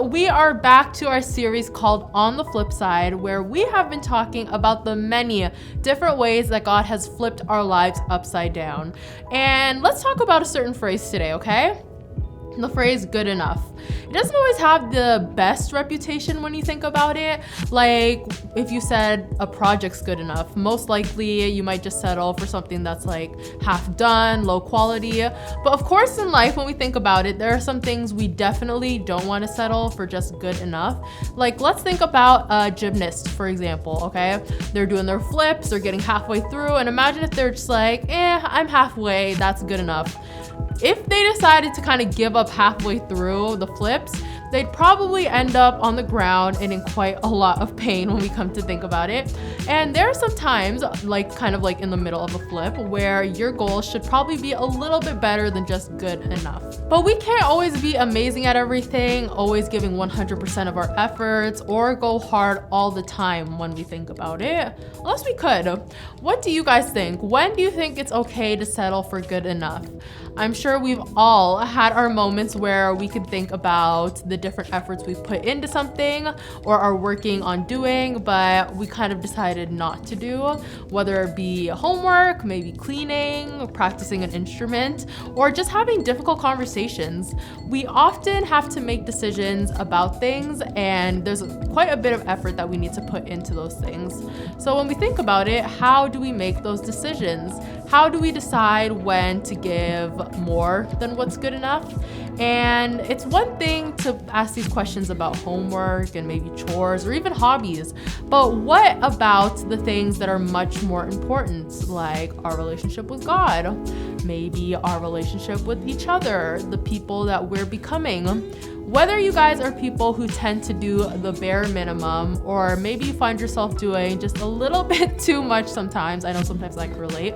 we are back to our series called On the Flip Side, where we have been talking about the many different ways that God has flipped our lives upside down. And let's talk about a certain phrase today, okay? The phrase good enough. It doesn't always have the best reputation when you think about it. Like if you said a project's good enough, most likely you might just settle for something that's like half done, low quality. But of course in life, when we think about it, there are some things we definitely don't want to settle for just good enough. Like let's think about a gymnast, for example, okay? They're doing their flips, they're getting halfway through, and imagine if they're just like, I'm halfway, that's good enough. If they decided to kind of give up halfway through the flips, they'd probably end up on the ground and in quite a lot of pain when we come to think about it. And there are some times, like kind of like in the middle of a flip, where your goal should probably be a little bit better than just good enough. But we can't always be amazing at everything, always giving 100% of our efforts, or go hard all the time when we think about it. Unless we could. What do you guys think? When do you think it's okay to settle for good enough? I'm sure we've all had our moments where we could think about the different efforts we've put into something or are working on doing, but we kind of decided not to do, whether it be homework, maybe cleaning, practicing an instrument, or just having difficult conversations. We often have to make decisions about things, and there's quite a bit of effort that we need to put into those things. So when we think about it, how do we make those decisions? How do we decide when to give more than what's good enough? And it's one thing to ask these questions about homework and maybe chores or even hobbies, but what about the things that are much more important, like our relationship with God, maybe our relationship with each other, the people that we're becoming? Whether you guys are people who tend to do the bare minimum, or maybe you find yourself doing just a little bit too much sometimes, I know sometimes I can relate,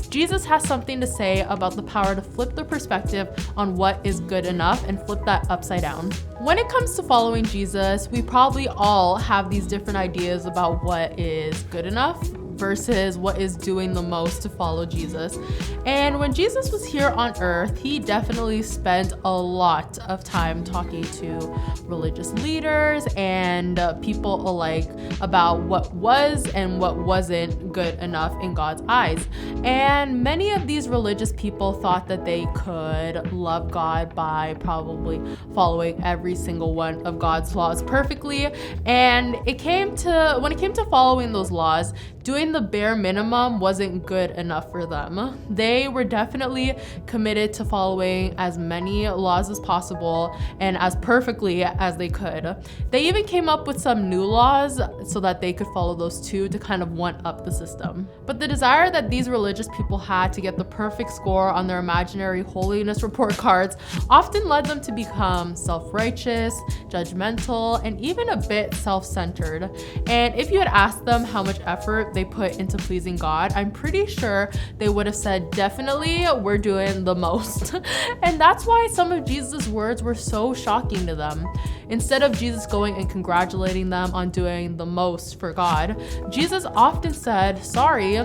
Jesus has something to say about the power to flip the perspective on what is good enough and flip that upside down. When it comes to following Jesus, we probably all have these different ideas about what is good enough versus what is doing the most to follow Jesus. And when Jesus was here on earth, he definitely spent a lot of time talking to religious leaders and people alike about what was and what wasn't good enough in God's eyes. And many of these religious people thought that they could love God by probably following every single one of God's laws perfectly. And when it came to following those laws, doing the bare minimum wasn't good enough for them. They were definitely committed to following as many laws as possible and as perfectly as they could. They even came up with some new laws so that they could follow those too, to kind of one up the system. But the desire that these religious people had to get the perfect score on their imaginary holiness report cards often led them to become self-righteous, judgmental, and even a bit self-centered. And if you had asked them how much effort they put into pleasing God, I'm pretty sure they would have said, definitely, we're doing the most. And that's why some of Jesus' words were so shocking to them. Instead of Jesus going and congratulating them on doing the most for God, Jesus often said, sorry,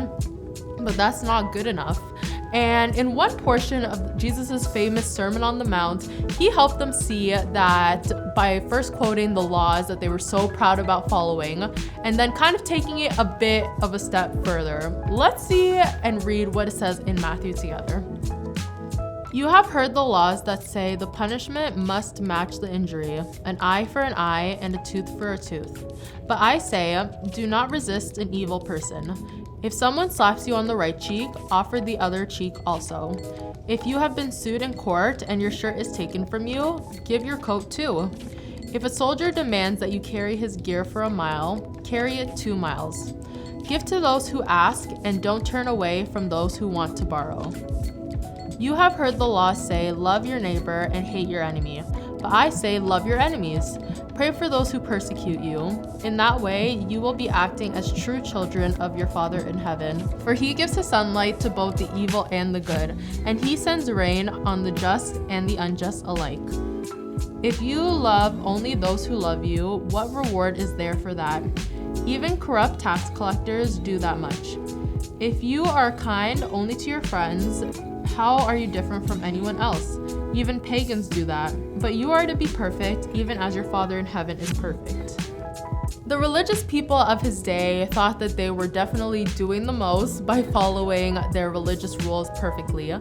but that's not good enough. And in one portion of Jesus' famous Sermon on the Mount, he helped them see that by first quoting the laws that they were so proud about following, and then kind of taking it a bit of a step further. Let's see and read what it says in Matthew together. You have heard the laws that say the punishment must match the injury, an eye for an eye and a tooth for a tooth. But I say, do not resist an evil person. If someone slaps you on the right cheek, offer the other cheek also. If you have been sued in court and your shirt is taken from you, give your coat too. If a soldier demands that you carry his gear for a mile, carry it 2 miles. Give to those who ask, and don't turn away from those who want to borrow. You have heard the law say, love your neighbor and hate your enemy. But I say, love your enemies. Pray for those who persecute you. In that way, you will be acting as true children of your Father in heaven. For he gives his sunlight to both the evil and the good, and he sends rain on the just and the unjust alike. If you love only those who love you, what reward is there for that? Even corrupt tax collectors do that much. If you are kind only to your friends, how are you different from anyone else? Even pagans do that. But you are to be perfect, even as your Father in heaven is perfect. The religious people of his day thought that they were definitely doing the most by following their religious rules perfectly,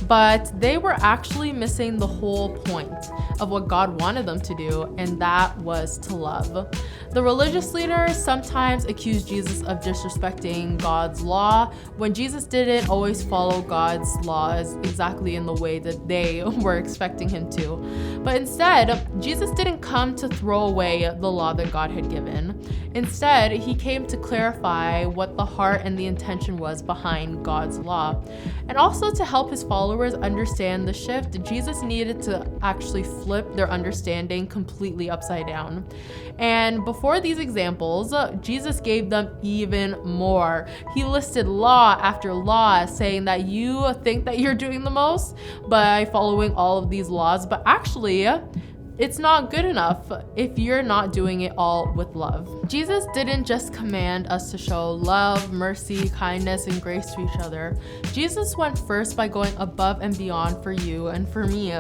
but they were actually missing the whole point of what God wanted them to do, and that was to love. The religious leaders sometimes accused Jesus of disrespecting God's law when Jesus didn't always follow God's laws exactly in the way that they were expecting him to. But instead, Jesus didn't come to throw away the law that God had given. Instead, he came to clarify what the heart and the intention was behind God's law. And also to help his followers understand the shift, Jesus needed to actually flip their understanding completely upside down. And before these examples, Jesus gave them even more. He listed law after law, saying that you think that you're doing the most by following all of these laws, but actually, it's not good enough if you're not doing it all with love. Jesus didn't just command us to show love, mercy, kindness, and grace to each other. Jesus went first by going above and beyond for you and for me,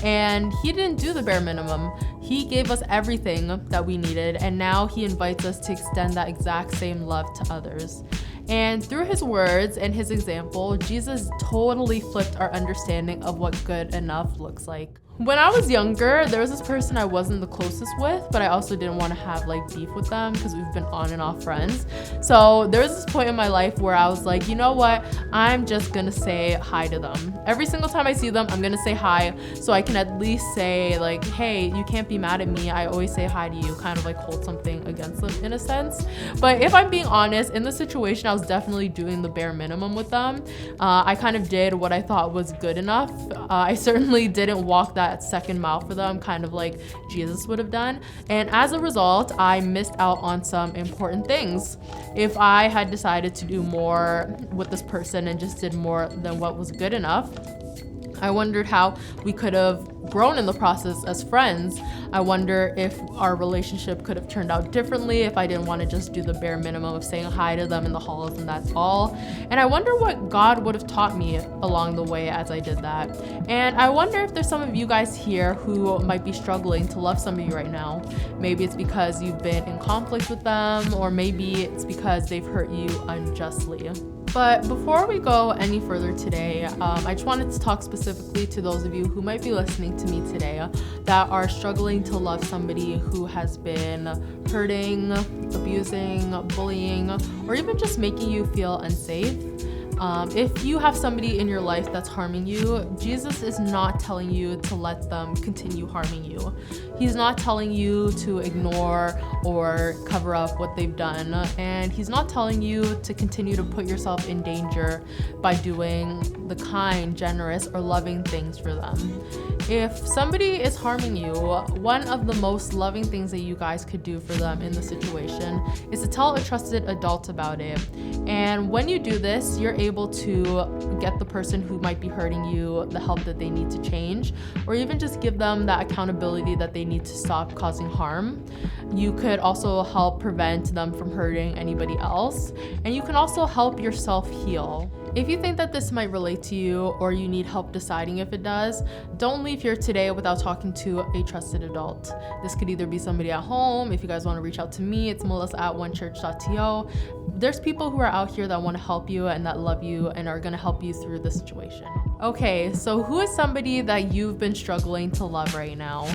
and he didn't do the bare minimum. He gave us everything that we needed, and now he invites us to extend that exact same love to others. And through his words and his example, Jesus totally flipped our understanding of what good enough looks like. When I was younger, there was this person I wasn't the closest with, but I also didn't want to have like beef with them because we've been on and off friends. So there was this point in my life where I was like, you know what? I'm just gonna say hi to them. Every single time I see them, I'm gonna say hi so I can at least say like, hey, you can't be mad at me. I always say hi to you, kind of like hold something against them in a sense. But if I'm being honest, in this situation, I was definitely doing the bare minimum with them. I kind of did what I thought was good enough. I certainly didn't walk that second mile for them, kind of like Jesus would have done. And as a result, I missed out on some important things. If I had decided to do more with this person and just did more than what was good enough, I wondered how we could have grown in the process as friends. I wonder if our relationship could have turned out differently if I didn't want to just do the bare minimum of saying hi to them in the halls and that's all. And I wonder what God would have taught me along the way as I did that. And I wonder if there's some of you guys here who might be struggling to love somebody right now. Maybe it's because you've been in conflict with them, or maybe it's because they've hurt you unjustly. But before we go any further today, I just wanted to talk specifically to those of you who might be listening to me today that are struggling to love somebody who has been hurting, abusing, bullying, or even just making you feel unsafe. If you have somebody in your life that's harming you, Jesus is not telling you to let them continue harming you. He's not telling you to ignore or cover up what they've done, and he's not telling you to continue to put yourself in danger by doing the kind, generous, or loving things for them. If somebody is harming you, one of the most loving things that you guys could do for them in the situation is to tell a trusted adult about it. And when you do this, you're able to get the person who might be hurting you the help that they need to change, or even just give them that accountability that they need to stop causing harm. You could also help prevent them from hurting anybody else, and you can also help yourself heal. If you think that this might relate to you, or you need help deciding if it does, don't leave here today without talking to a trusted adult. This could either be somebody at home. If you guys want to reach out to me, it's melissa@onechurch.to. There's people who are out here that want to help you and that love you and are going to help you through the situation. Okay, so who is somebody that you've been struggling to love right now?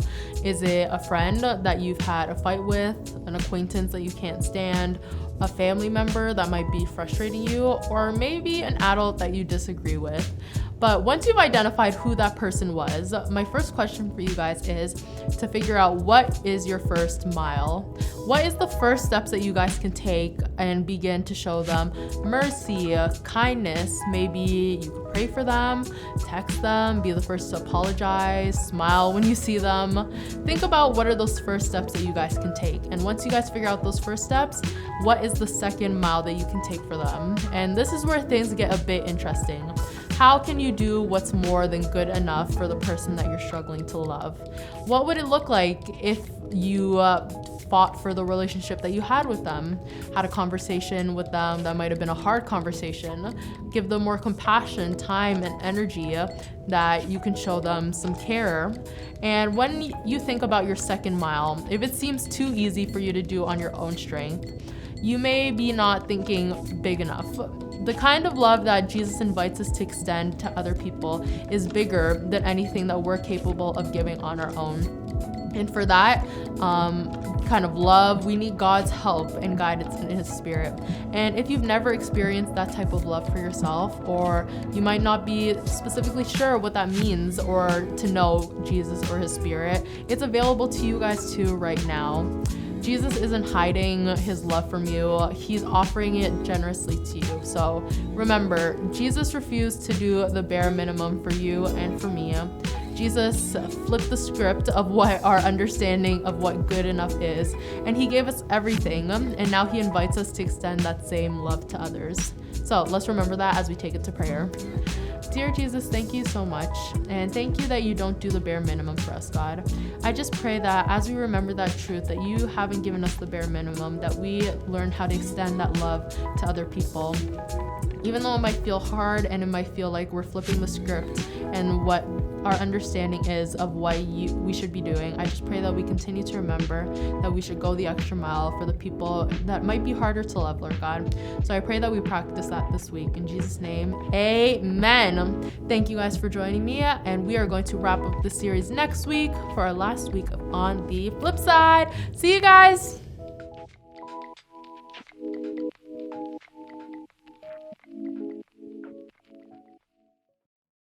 Is it a friend that you've had a fight with, an acquaintance that you can't stand, a family member that might be frustrating you, or maybe an adult that you disagree with? But once you've identified who that person was, my first question for you guys is to figure out, what is your first mile? What is the first steps that you guys can take and begin to show them mercy, kindness? Maybe you could pray for them, text them, be the first to apologize, smile when you see them. Think about what are those first steps that you guys can take. And once you guys figure out those first steps, what is the second mile that you can take for them? And this is where things get a bit interesting. How can you do what's more than good enough for the person that you're struggling to love? What would it look like if you fought for the relationship that you had with them, had a conversation with them that might have been a hard conversation. Give them more compassion, time, and energy that you can show them some care. And when you think about your second mile, if it seems too easy for you to do on your own strength, you may be not thinking big enough. The kind of love that Jesus invites us to extend to other people is bigger than anything that we're capable of giving on our own. And for that kind of love, we need God's help and guidance in His Spirit. And if you've never experienced that type of love for yourself, or you might not be specifically sure what that means or to know Jesus or His Spirit, it's available to you guys too right now. Jesus isn't hiding His love from you. He's offering it generously to you. So remember, Jesus refused to do the bare minimum for you and for me. Jesus flipped the script of what our understanding of what good enough is, and He gave us everything, and now He invites us to extend that same love to others. So let's remember that as we take it to prayer. Dear Jesus, thank you so much, and thank you that you don't do the bare minimum for us, God. I just pray that as we remember that truth, that you haven't given us the bare minimum, that we learn how to extend that love to other people. Even though it might feel hard and it might feel like we're flipping the script and what our understanding is of what we should be doing, I just pray that we continue to remember that we should go the extra mile for the people that might be harder to love, Lord God. So I pray that we practice that this week. In Jesus' name, amen. Thank you guys for joining me, and we are going to wrap up the series next week for our last week of On the Flip Side. See you guys.